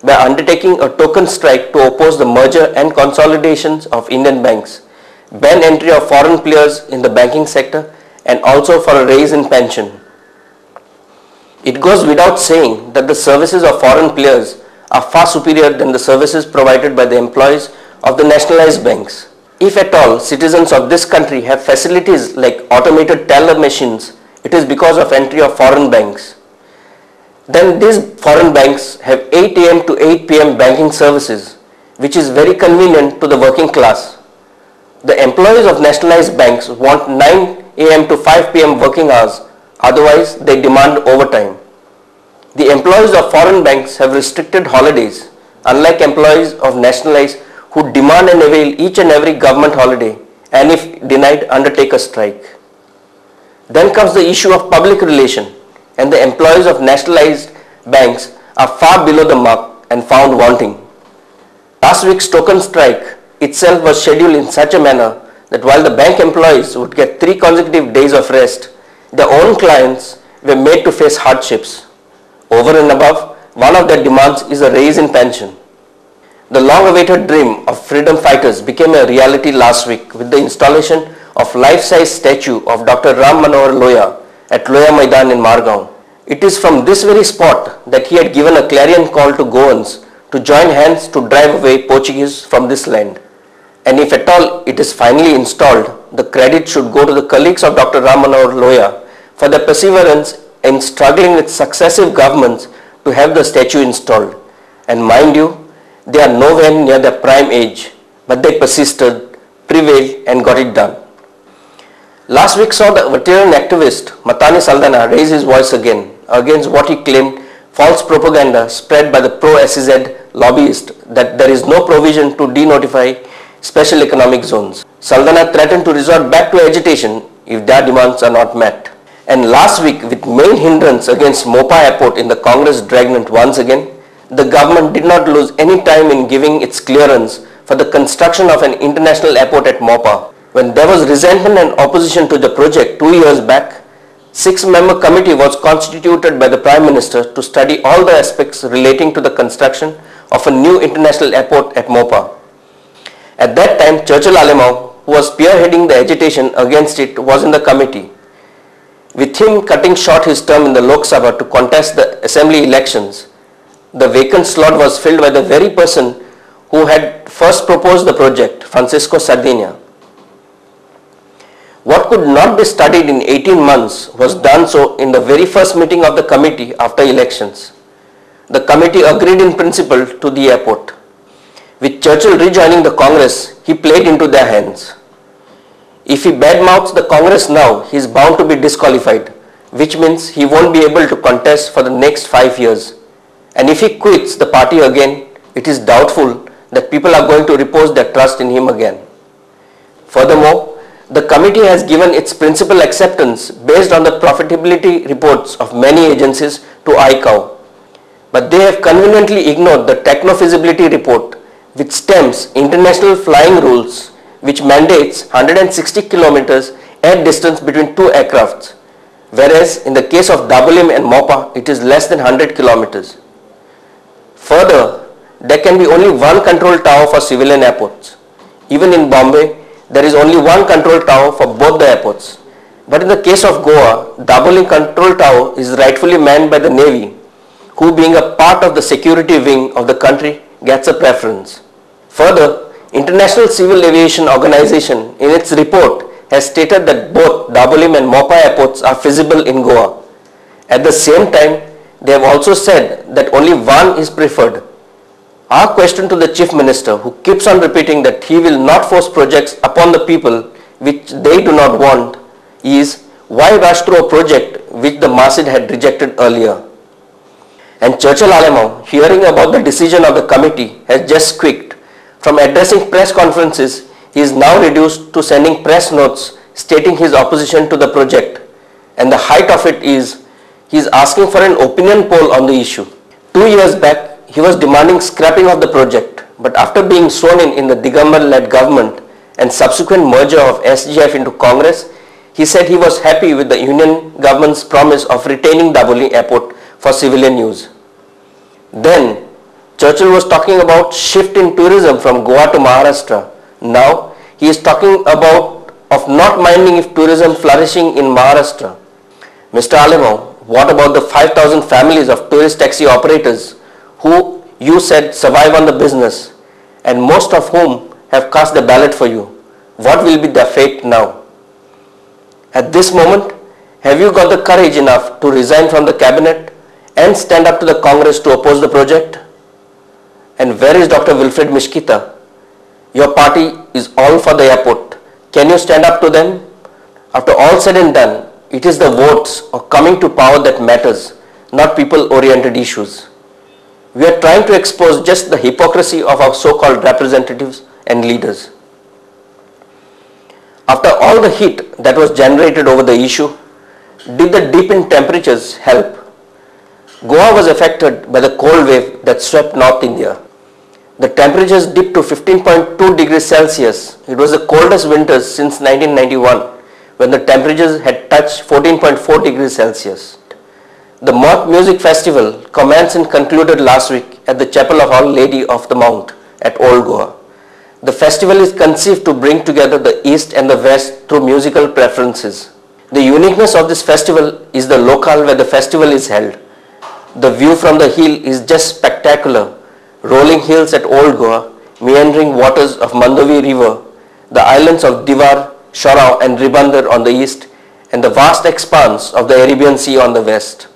by undertaking a token strike to oppose the merger and consolidations of Indian banks, ban entry of foreign players in the banking sector, and also for a raise in pension. It goes without saying that the services of foreign players are far superior than the services provided by the employees of the nationalized banks. If at all citizens of this country have facilities like automated teller machines, it is because of entry of foreign banks. Then these foreign banks have 8 a.m. to 8 p.m. banking services, which is very convenient to the working class. The employees of nationalized banks want 9 a.m. to 5 p.m. working hours, otherwise they demand overtime. The employees of foreign banks have restricted holidays, unlike employees of nationalized who demand and avail each and every government holiday and if denied undertake a strike. Then comes the issue of public relation, and the employees of nationalized banks are far below the mark and found wanting. Last week's token strike itself was scheduled in such a manner that while the bank employees would get 3 consecutive days of rest, their own clients were made to face hardships. Over and above, one of their demands is a raise in pension. The long-awaited dream of freedom fighters became a reality last week with the installation of life-size statue of Dr. Ram Manohar Lohia at Lohia Maidan in Margaon. It is from this very spot that he had given a clarion call to Goans to join hands to drive away Portuguese from this land. And if at all it is finally installed, the credit should go to the colleagues of Dr. Ram Manohar Lohia for their perseverance in struggling with successive governments to have the statue installed. And mind you, they are nowhere near their prime age, but they persisted, prevailed and got it done. Last week saw the veteran activist Matani Saldana raise his voice again against what he claimed false propaganda spread by the pro-SEZ lobbyist that there is no provision to denotify special economic zones. Saldana threatened to resort back to agitation if their demands are not met. And last week, with main hindrance against Mopa Airport in the Congress dragnet once again, the government did not lose any time in giving its clearance for the construction of an international airport at Mopa. When there was resentment and opposition to the project 2 years back, 6-member committee was constituted by the Prime Minister to study all the aspects relating to the construction of a new international airport at Mopa. At that time, Churchill Alemao, who was spearheading the agitation against it, was in the committee. With him cutting short his term in the Lok Sabha to contest the assembly elections, the vacant slot was filled by the very person who had first proposed the project, Francisco Sardinia. What could not be studied in 18 months was done so in the very first meeting of the committee after elections. The committee agreed in principle to the airport. With Churchill rejoining the Congress, he played into their hands. If he badmouths the Congress now, he is bound to be disqualified, which means he won't be able to contest for the next 5 years. And if he quits the party again, it is doubtful that people are going to repose their trust in him again. Furthermore, the committee has given its principal acceptance based on the profitability reports of many agencies to ICAO. But they have conveniently ignored the techno-feasibility report, which stems international flying rules, which mandates 160 kilometers air distance between 2 aircrafts, whereas in the case of Dabolim and Mopa, it is less than 100 kilometers. Further, there can be only one control tower for civilian airports. Even in Bombay, there is only one control tower for both the airports. But in the case of Goa, Dabolim control tower is rightfully manned by the Navy, who being a part of the security wing of the country gets a preference. Further, International Civil Aviation Organization in its report has stated that both Dabolim and Mopa airports are feasible in Goa. At the same time, they have also said that only one is preferred. Our question to the Chief Minister, who keeps on repeating that he will not force projects upon the people which they do not want, is why rush through a project which the masses had rejected earlier? And Churchill Alemao, hearing about the decision of the committee, has just quaked. From addressing press conferences, he is now reduced to sending press notes stating his opposition to the project. And the height of it is, he is asking for an opinion poll on the issue. 2 years back, he was demanding scrapping of the project, but after being sworn in the Digambar-led government and subsequent merger of SGF into Congress, he said he was happy with the union government's promise of retaining Dabolim Airport for civilian use. Then, Churchill was talking about shift in tourism from Goa to Maharashtra. Now he is talking about of not minding if tourism flourishing in Maharashtra. Mr. Alemão, what about the 5,000 families of tourist taxi operators who you said survive on the business and most of whom have cast the ballot for you? What will be their fate now? At this moment, have you got the courage enough to resign from the cabinet and stand up to the Congress to oppose the project? And where is Dr. Wilfred Mishkita? Your party is all for the airport. Can you stand up to them? After all said and done, it is the votes or coming to power that matters, not people-oriented issues. We are trying to expose just the hypocrisy of our so-called representatives and leaders. After all the heat that was generated over the issue, did the dip in temperatures help? Goa was affected by the cold wave that swept North India. The temperatures dipped to 15.2 degrees Celsius. It was the coldest winters since 1991, when the temperatures had touched 14.4 degrees Celsius. The Moth Music Festival commenced and concluded last week at the Chapel of Our Lady of the Mount at Old Goa. The festival is conceived to bring together the East and the West through musical preferences. The uniqueness of this festival is the locale where the festival is held. The view from the hill is just spectacular. Rolling hills at Old Goa, meandering waters of Mandovi River, the islands of Divar, Shorao and Ribandar on the east, and the vast expanse of the Arabian Sea on the west.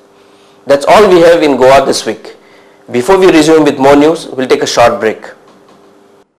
That's all we have in Goa this week. Before we resume with more news, we'll take a short break.